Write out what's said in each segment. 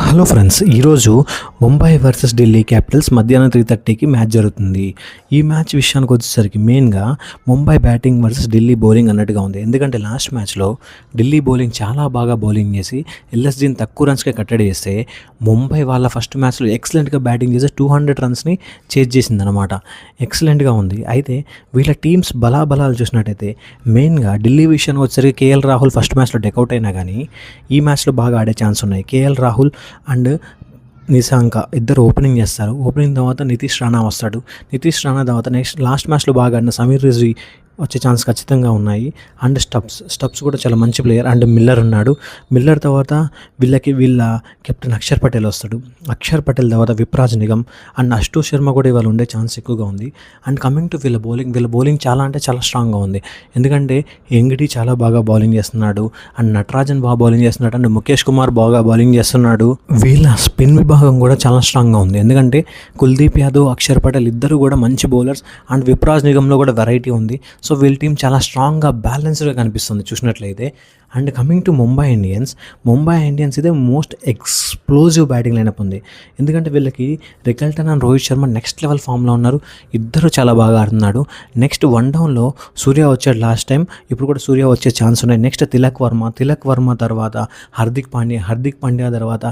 Hello friends, ఈరోజు Mumbai versus Delhi Capitals మధ్యాహ్నం 3:30కి match జరుగుతుంది. ఈ మ్యాచ్ విషయానికి వచ్చేసరికి మెయిన్గా Mumbai batting versus Delhi bowling అన్నట్టుగా ఉంది. ఎందుకంటే లాస్ట్ మ్యాచ్లో ఢిల్లీ బౌలింగ్ చాలా బాగా బౌలింగ్ చేసి ఎల్ఎస్జీని తక్కువ రన్స్కే కట్టడి చేస్తే ముంబై వాళ్ళ ఫస్ట్ మ్యాచ్లో ఎక్సలెంట్గా బ్యాటింగ్ చేసి 200 రన్స్ని చేజ్ చేసిందనమాట. ఎక్సలెంట్గా ఉంది. అయితే వీళ్ళ టీమ్స్ బలాబలాలు చూసినట్టయితే మెయిన్గా ఢిల్లీ విషయానికి వచ్చేసరికి కేఎల్ రాహుల్ ఫస్ట్ మ్యాచ్లో డెకౌట్ అయినా కానీ ఈ మ్యాచ్లో బాగా ఆడే ఛాన్స్ ఉన్నాయి. కేఎల్ రాహుల్ అండ్ నిశాంక ఇద్దరు ఓపెనింగ్ చేస్తారు. ఓపెనింగ్ తర్వాత నితీష్ రాణా వస్తాడు. నితీష్ రాణా తర్వాత నెక్స్ట్ లాస్ట్ మ్యాచ్లో బాగా ఆడిన సమీర్ రిజ్వీ వచ్చే ఛాన్స్ ఖచ్చితంగా ఉన్నాయి. అండ్ స్టబ్స్ కూడా చాలా మంచి ప్లేయర్. అండ్ మిల్లర్ ఉన్నాడు. మిల్లర్ తర్వాత వీళ్ళ కెప్టెన్ అక్షర్ పటేల్ వస్తాడు. అక్షర్ పటేల్ తర్వాత విప్రాజ్ నిగమ్ అండ్ అష్టో శర్మ కూడా ఇవాళ ఉండే ఛాన్స్ ఎక్కువగా ఉంది. అండ్ కమింగ్ టు వీళ్ళ బౌలింగ్ చాలా అంటే చాలా స్ట్రాంగ్గా ఉంది. ఎందుకంటే ఎంగిడి చాలా బాగా బౌలింగ్ చేస్తున్నాడు. అండ్ నటరాజన్ బాగా బౌలింగ్ చేస్తున్నాడు. అండ్ ముఖేష్ కుమార్ బాగా బౌలింగ్ చేస్తున్నాడు. వీళ్ళ స్పిన్ విభాగం కూడా చాలా స్ట్రాంగ్గా ఉంది. ఎందుకంటే కుల్దీప్ యాదవ్, అక్షర్ పటేల్ ఇద్దరు కూడా మంచి బౌలర్స్. అండ్ విప్రాజ్ నిగమ్లో కూడా వెరైటీ ఉంది. సో వీళ్ళ టీం చాలా స్ట్రాంగ్గా బ్యాలెన్స్డ్గా కనిపిస్తుంది చూసినట్లయితే. And coming to Mumbai Indians ఇదే మోస్ట్ ఎక్స్ప్లోజివ్ బ్యాటింగ్ లైనప్ ఉంది. ఎందుకంటే వీళ్ళకి Rickelton and Rohit Sharma next level ఫామ్లో ఉన్నారు. ఇద్దరు చాలా బాగా ఆడుతున్నాడు. నెక్స్ట్ వన్ డౌన్లో సూర్య వచ్చాడు లాస్ట్ టైం. ఇప్పుడు కూడా సూర్య వచ్చే ఛాన్స్ ఉన్నాయి. నెక్స్ట్ తిలక్ వర్మ తర్వాత హార్దిక్ పాండ్యా తర్వాత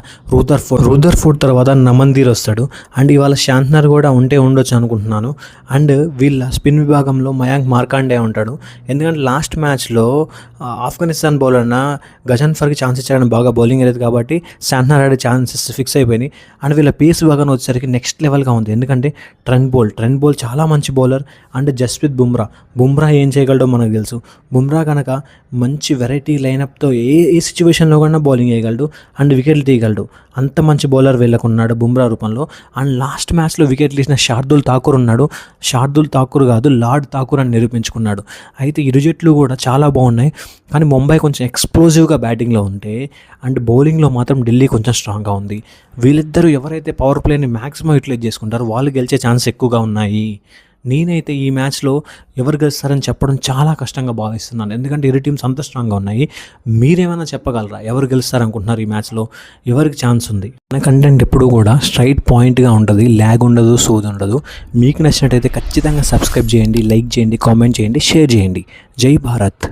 రూదర్ఫోర్డ్ తర్వాత నమన్దీర్ వస్తాడు. అండ్ ఇవాళ శాంట్నర్ కూడా ఉండొచ్చు అనుకుంటున్నాను. అండ్ వీళ్ళ స్పిన్ విభాగంలో మయాంక్ మార్కాండే ఉంటాడు. ఎందుకంటే లాస్ట్ మ్యాచ్లో ఆఫ్ఘనిస్తాన్ బౌలర్న గజన్ఫర్కి ఛాన్స్ ఇచ్చాడని బాగా బౌలింగ్ లేదు కాబట్టి శాంట్నర్ ఆడే ఛాన్సెస్ ఫిక్స్ అయిపోయినాయి. అండ్ వీళ్ళ పేస్ విభాగం వచ్చేసరికి నెక్స్ట్ లెవెల్గా ఉంది. ఎందుకంటే ట్రెంట్ బోల్ట్ చాలా మంచి బౌలర్. అండ్ జస్ప్రీత్ బుమ్రా ఏం చేయగలడో మనకు తెలుసు. బుమ్రా కనుక మంచి వెరైటీ లైనప్తో ఏ సిచ్యువేషన్లో కన్నా బౌలింగ్ చేయగలడు. అండ్ వికెట్లు తీయగలడు. అంత మంచి బౌలర్ వీళ్ళకున్నాడు బుమ్రా రూపంలో. అండ్ లాస్ట్ మ్యాచ్లో వికెట్లు తీసిన శార్దుల్ ఠాకూర్ ఉన్నాడు. శార్దుల్ ఠాకూర్ కాదు, లార్డ్ ఠాకూర్ అని నిరూపించుకున్నాడు. అయితే ఇరు జట్లు కూడా చాలా బాగున్నాయి. కానీ ముంబై కొంచెం ఎక్స్ప్లోజివ్గా బ్యాటింగ్లో ఉంటే అండ్ బౌలింగ్లో మాత్రం ఢిల్లీ కొంచెం స్ట్రాంగ్గా ఉంది. వీళ్ళిద్దరూ ఎవరైతే పవర్ ప్లేని మ్యాక్సిమం యూటిలైజ్ చేసుకుంటారో వాళ్ళు గెలిచే ఛాన్స్ ఎక్కువగా ఉన్నాయి. నేనైతే ఈ మ్యాచ్లో ఎవరు గెలుస్తారని చెప్పడం చాలా కష్టంగా భావిస్తున్నాను. ఎందుకంటే ఇరు టీమ్స్ అంత స్ట్రాంగ్గా ఉన్నాయి. మీరేమైనా చెప్పగలరా ఎవరు గెలుస్తారనుకుంటున్నారు ఈ మ్యాచ్లో? ఎవరికి ఛాన్స్ ఉంది? మన కంటెంట్ ఎప్పుడు కూడా స్ట్రైట్ పాయింట్గా ఉంటుంది. ల్యాగ్ ఉండదు, సోది ఉండదు. మీకు నచ్చినట్టయితే ఖచ్చితంగా సబ్స్క్రైబ్ చేయండి, లైక్ చేయండి, కామెంట్ చేయండి, షేర్ చేయండి. జై భారత్.